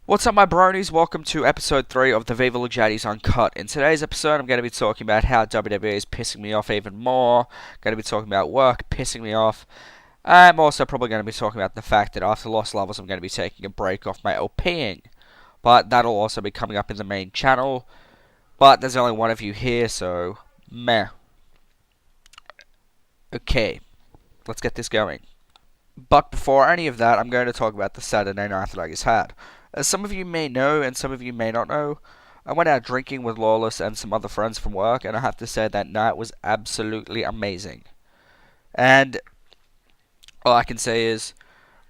What's up, my bronies? Welcome to episode 3 of the Viva Lugjadi's Uncut. In today's episode, I'm going to be talking about how WWE is pissing me off even more. Going to be talking about work pissing me off. I'm also probably going to be talking about the fact that after Lost Levels, I'm going to be taking a break off my LPing. But that'll also be coming up in the main channel. But there's only one of you here, so meh. Okay, let's get this going. But before any of that, I'm going to talk about the Saturday night that I just had. As some of you may know, and some of you may not know, I went out drinking with Lawless and some other friends from work, and I have to say that night was absolutely amazing. And all I can say is,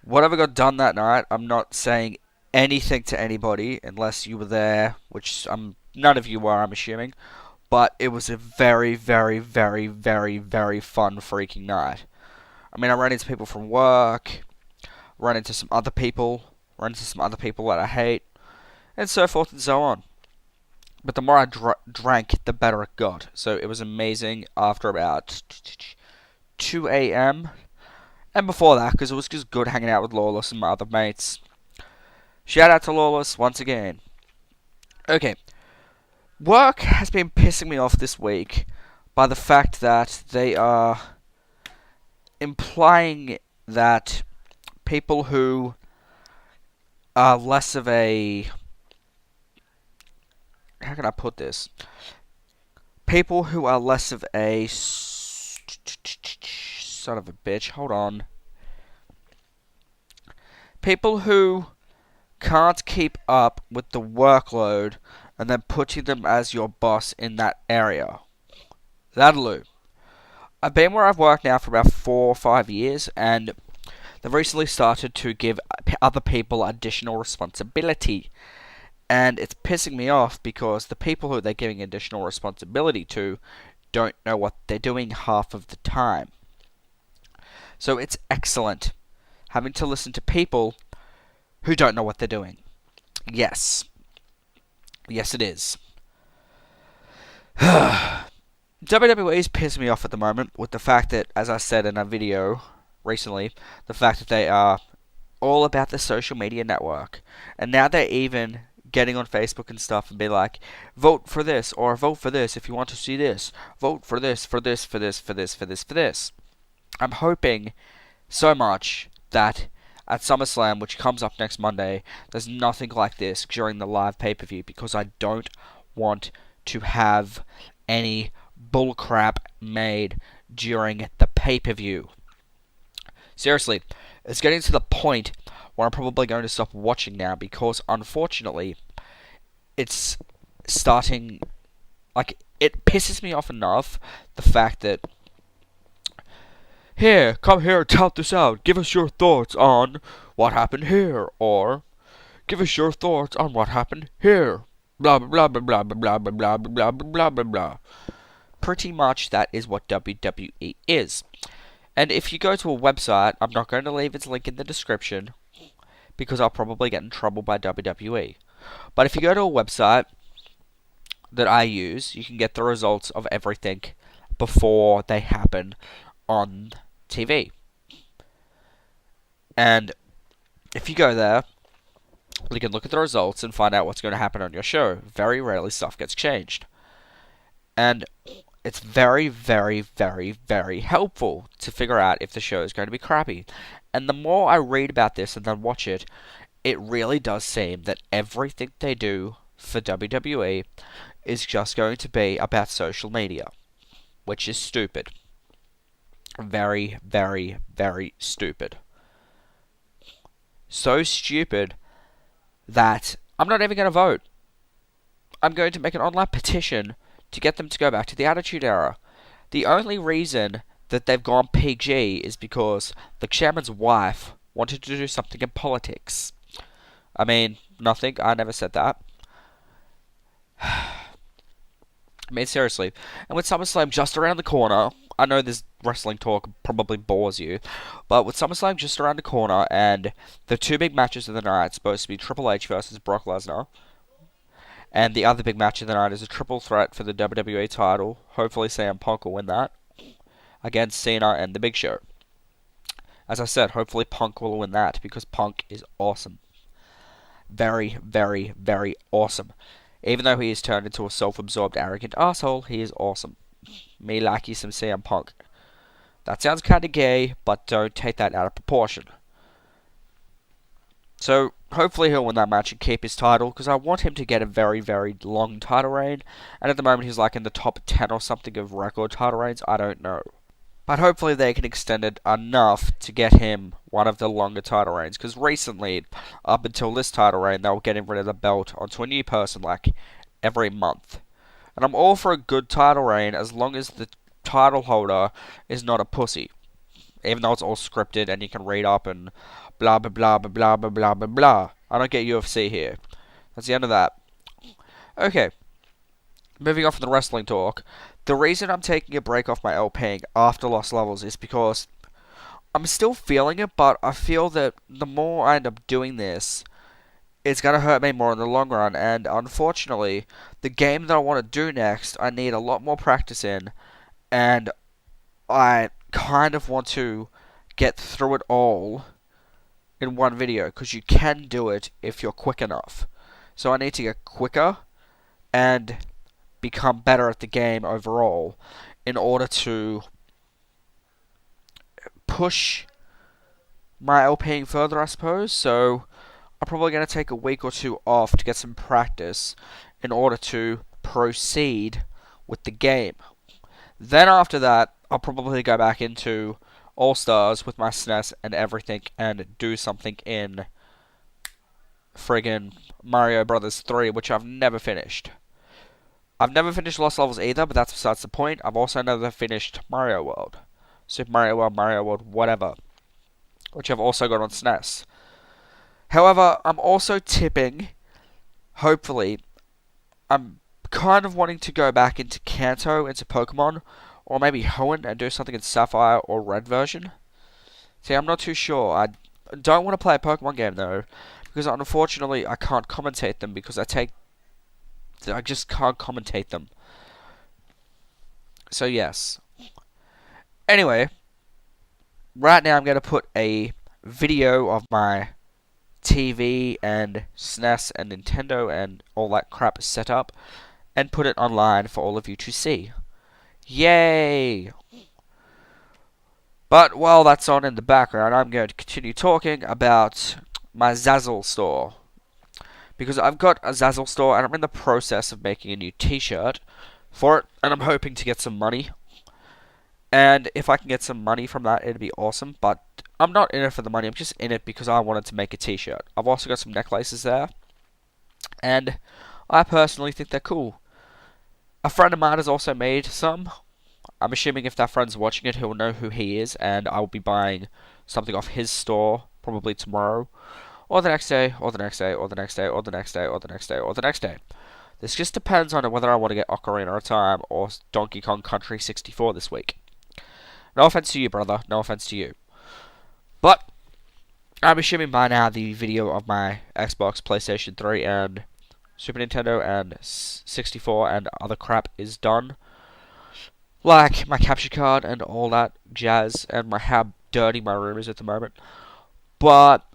whatever got done that night, I'm not saying anything to anybody unless you were there, which none of you were, I'm assuming. But it was a very, very, very, very, very fun freaking night. I mean, I ran into people from work, ran into some other people that I hate, and so forth and so on. But the more I drank, the better it got. So it was amazing after about 2 a.m. And before that, because it was just good hanging out with Lawless and my other mates. Shout out to Lawless once again. Okay, work has been pissing me off this week by the fact that they are implying that people who are less of a... how can I put this? People who are less of a... son of a bitch, hold on. People who can't keep up with the workload and then putting them as your boss in that area. That'll do. I've been where I've worked now for about 4 or 5 years, and they've recently started to give other people additional responsibility. And it's pissing me off because the people who they're giving additional responsibility to don't know what they're doing half of the time. So it's excellent having to listen to people who don't know what they're doing. Yes. Yes, it is. WWE is pissing me off at the moment with the fact that, as I said in a video recently, the fact that they are all about the social media network. And now they're even getting on Facebook and stuff and be like, vote for this, or vote for this if you want to see this. Vote for this, for this, for this, for this, for this, for this. I'm hoping so much that at SummerSlam, which comes up next Monday, there's nothing like this during the live pay-per-view, because I don't want to have any bullcrap made during the pay-per-view. Seriously, it's getting to the point where I'm probably going to stop watching now, because unfortunately, it's starting, like, it pisses me off enough, the fact that, here, come here, tout this out, give us your thoughts on what happened here, or give us your thoughts on what happened here, blah blah blah blah blah blah blah blah blah blah blah blah. Pretty much that is what WWE is. And if you go to a website, I'm not going to leave its link in the description, because I'll probably get in trouble by WWE. But if you go to a website that I use, you can get the results of everything before they happen on TV. And if you go there, you can look at the results and find out what's going to happen on your show. Very rarely stuff gets changed. And it's very, very, very, very helpful to figure out if the show is going to be crappy. And the more I read about this and then watch it, it really does seem that everything they do for WWE is just going to be about social media, which is stupid. Very, very, very stupid. So stupid that I'm not even going to vote. I'm going to make an online petition to get them to go back to the Attitude Era. The only reason that they've gone PG is because the chairman's wife wanted to do something in politics. I mean, nothing. I never said that. I mean, seriously. And with SummerSlam just around the corner, I know this wrestling talk probably bores you, but with SummerSlam just around the corner, and the two big matches of the night supposed to be Triple H versus Brock Lesnar, and the other big match of the night is a triple threat for the WWE title. Hopefully CM Punk will win that against Cena and The Big Show. As I said, hopefully Punk will win that, because Punk is awesome. very, very, very awesome. Even though he is turned into a self-absorbed, arrogant asshole, he is awesome. Me like you some CM Punk. That sounds kinda gay, but don't take that out of proportion. So, hopefully he'll win that match and keep his title, because I want him to get a very, very long title reign, and at the moment he's like in the top 10 or something of record title reigns, I don't know. But hopefully they can extend it enough to get him one of the longer title reigns, because recently, up until this title reign, they were getting rid of the belt onto a new person like every month. And I'm all for a good title reign as long as the title holder is not a pussy. Even though it's all scripted and you can read up and blah blah blah blah blah blah blah blah blah. I don't get UFC here. That's the end of that. Okay. Moving on from the wrestling talk. The reason I'm taking a break off my LPing after Lost Levels is because I'm still feeling it, but I feel that the more I end up doing this, it's going to hurt me more in the long run, and unfortunately, the game that I want to do next, I need a lot more practice in, and I kind of want to get through it all in one video, because you can do it if you're quick enough. So I need to get quicker and become better at the game overall in order to push my LPing further, I suppose. So I'm probably going to take a week or two off to get some practice in order to proceed with the game. Then after that, I'll probably go back into All-Stars with my SNES and everything and do something in friggin' Mario Brothers 3, which I've never finished. I've never finished Lost Levels either, but that's besides the point. I've also never finished Mario World. Super Mario World, whatever. Which I've also got on SNES. However, I'm also tipping, hopefully, I'm kind of wanting to go back into Kanto, into Pokemon, or maybe Hoenn and do something in Sapphire or Red version. See, I'm not too sure. I don't want to play a Pokemon game though, because unfortunately I can't commentate them because I just can't commentate them. So yes. Anyway, right now I'm going to put a video of my TV and SNES and Nintendo and all that crap set up and put it online for all of you to see. Yay! But while that's on in the background, I'm going to continue talking about my Zazzle store. Because I've got a Zazzle store and I'm in the process of making a new t-shirt for it, and I'm hoping to get some money. And if I can get some money from that, it'd be awesome, but I'm not in it for the money, I'm just in it because I wanted to make a t-shirt. I've also got some necklaces there, and I personally think they're cool. A friend of mine has also made some. I'm assuming if that friend's watching it, he'll know who he is, and I will be buying something off his store, probably tomorrow, or the next day, or the next day, or the next day, or the next day, or the next day, or the next day. This just depends on whether I want to get Ocarina of Time or Donkey Kong Country 64 this week. No offense to you, brother. No offense to you. But I'm assuming by now the video of my Xbox, PlayStation 3, and Super Nintendo, and 64, and other crap is done. Like my capture card and all that jazz, and how dirty my room is at the moment. But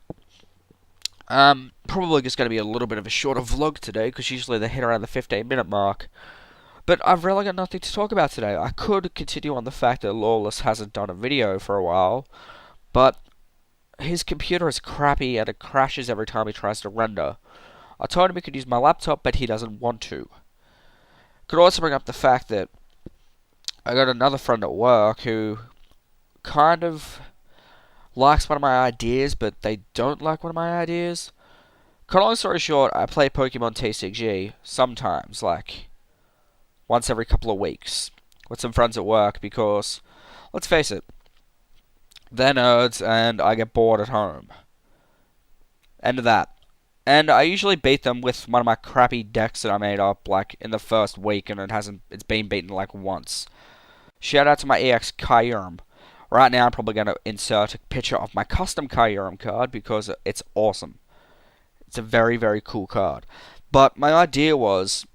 probably just going to be a little bit of a shorter vlog today, because usually they hit around the 15-minute mark. But I've really got nothing to talk about today. I could continue on the fact that Lawless hasn't done a video for a while, but his computer is crappy and it crashes every time he tries to render. I told him he could use my laptop, but he doesn't want to. Could also bring up the fact that I got another friend at work who kind of likes one of my ideas, but they don't like one of my ideas. Cut long story short, I play Pokemon TCG sometimes, like once every couple of weeks, with some friends at work, because, let's face it, they're nerds and I get bored at home. End of that. And I usually beat them with one of my crappy decks that I made up, like, in the first week, and it's been beaten, like, once. Shout out to my EX Kyurem. Right now I'm probably going to insert a picture of my custom Kyurem card, because it's awesome. It's a very, very cool card. But my idea was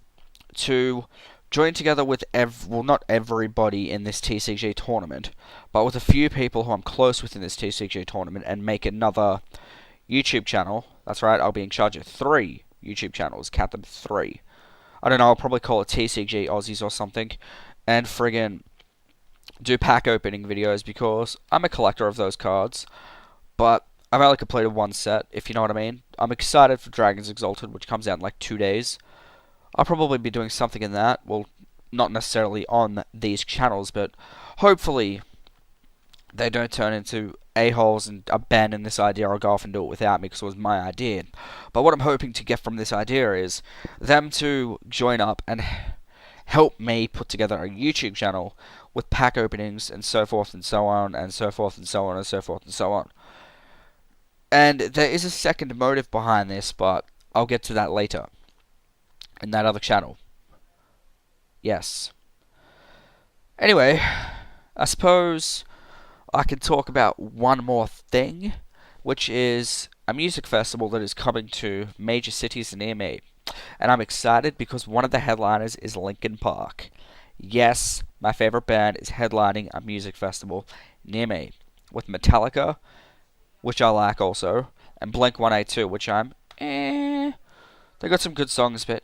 to join together with not everybody in this TCG tournament, but with a few people who I'm close with in this TCG tournament, and make another YouTube channel. That's right, I'll be in charge of 3 YouTube channels. Count them, 3. I don't know, I'll probably call it TCG Aussies or something. And friggin' do pack opening videos because I'm a collector of those cards. But I've only completed 1 set, if you know what I mean. I'm excited for Dragons Exalted, which comes out in like 2 days. I'll probably be doing something in that. Well, not necessarily on these channels, but hopefully they don't turn into a-holes and abandon this idea or go off and do it without me because it was my idea. But what I'm hoping to get from this idea is them to join up and help me put together a YouTube channel with pack openings and so forth and so on and so forth and so on and so forth and so on. And there is a second motive behind this, but I'll get to that later in that other channel. Yes. Anyway, I suppose I can talk about one more thing, which is a music festival that is coming to major cities near me. And I'm excited because one of the headliners is Linkin Park. Yes, my favorite band is headlining a music festival near me, with Metallica, which I like also, and Blink-182, which I'm They got some good songs, but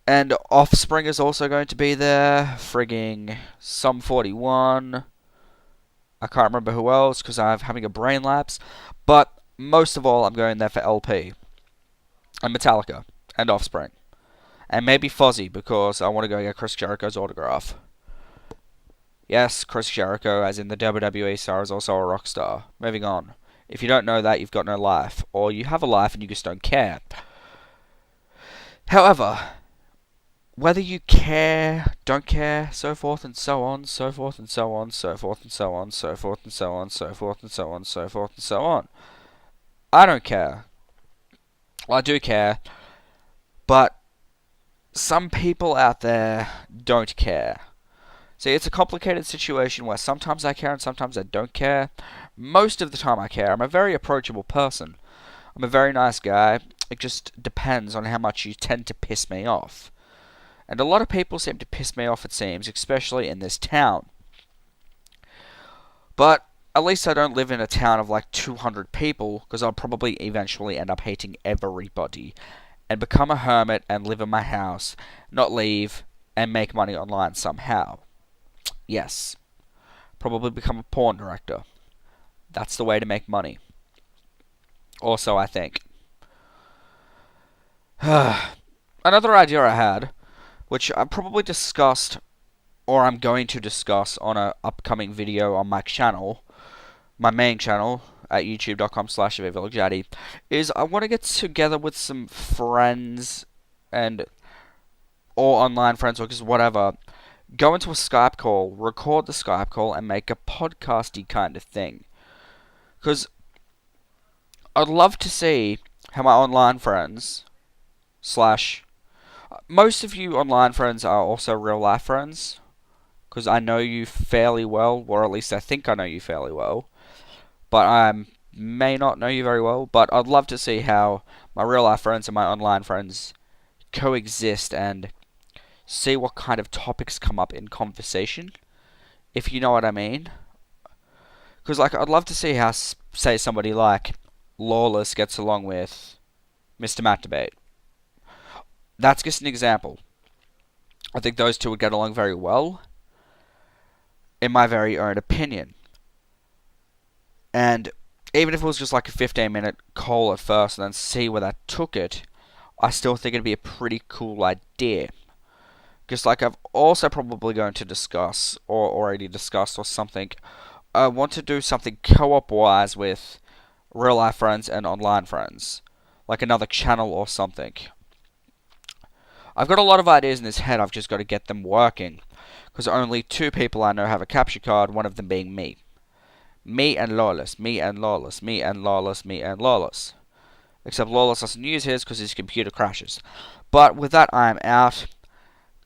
And Offspring is also going to be there. Frigging Sum 41. I can't remember who else because I'm having a brain lapse. But most of all, I'm going there for LP. And Metallica. And Offspring. And maybe Fozzy because I want to go get Chris Jericho's autograph. Yes, Chris Jericho, as in the WWE star, is also a rock star. Moving on. If you don't know that, you've got no life. Or you have a life and you just don't care. However, whether you care, don't care, so forth and so on, so forth and so on, so forth and so on, so forth and so on, so forth and so on, so forth and so on. I don't care. Well, I do care. But some people out there don't care. See, it's a complicated situation where sometimes I care and sometimes I don't care. Most of the time I care. I'm a very approachable person. I'm a very nice guy. It just depends on how much you tend to piss me off. And a lot of people seem to piss me off, it seems, especially in this town. But at least I don't live in a town of like 200 people, because I'll probably eventually end up hating everybody and become a hermit and live in my house, not leave, and make money online somehow. Yes. Probably become a porn director. That's the way to make money. Also, I think. Another idea I had, which I probably discussed, or I'm going to discuss on an upcoming video on my channel, my main channel, at youtube.com/VillagedAddy, is I want to get together with some friends, or online friends, or just whatever, go into a Skype call, record the Skype call, and make a podcasty kind of thing. Because I'd love to see how my online friends, most of you online friends are also real life friends, because I know you fairly well, or at least I think I know you fairly well, but I may not know you very well, but I'd love to see how my real life friends and my online friends coexist and see what kind of topics come up in conversation, if you know what I mean. Because, like, I'd love to see how, say, somebody like Lawless gets along with Mr. Matt Debate. That's just an example. I think those two would get along very well, in my very own opinion. And even if it was just like a 15-minute call at first and then see where that took it, I still think it'd be a pretty cool idea. Because, like, I've also probably going to discuss, or already discussed or something, I want to do something co-op-wise with real-life friends and online friends. Like another channel or something. I've got a lot of ideas in this head, I've just got to get them working. Because only 2 people I know have a capture card, one of them being me. Me and Lawless, me and Lawless, me and Lawless, me and Lawless. Except Lawless doesn't use his because his computer crashes. But with that, I'm out.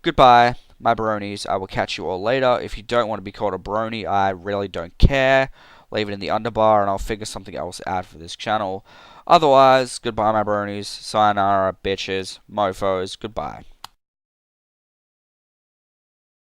Goodbye, my bronies. I will catch you all later. If you don't want to be called a brony, I really don't care. Leave it in the underbar and I'll figure something else out for this channel. Otherwise, goodbye, my bronies. Sayonara, bitches, mofos. Goodbye.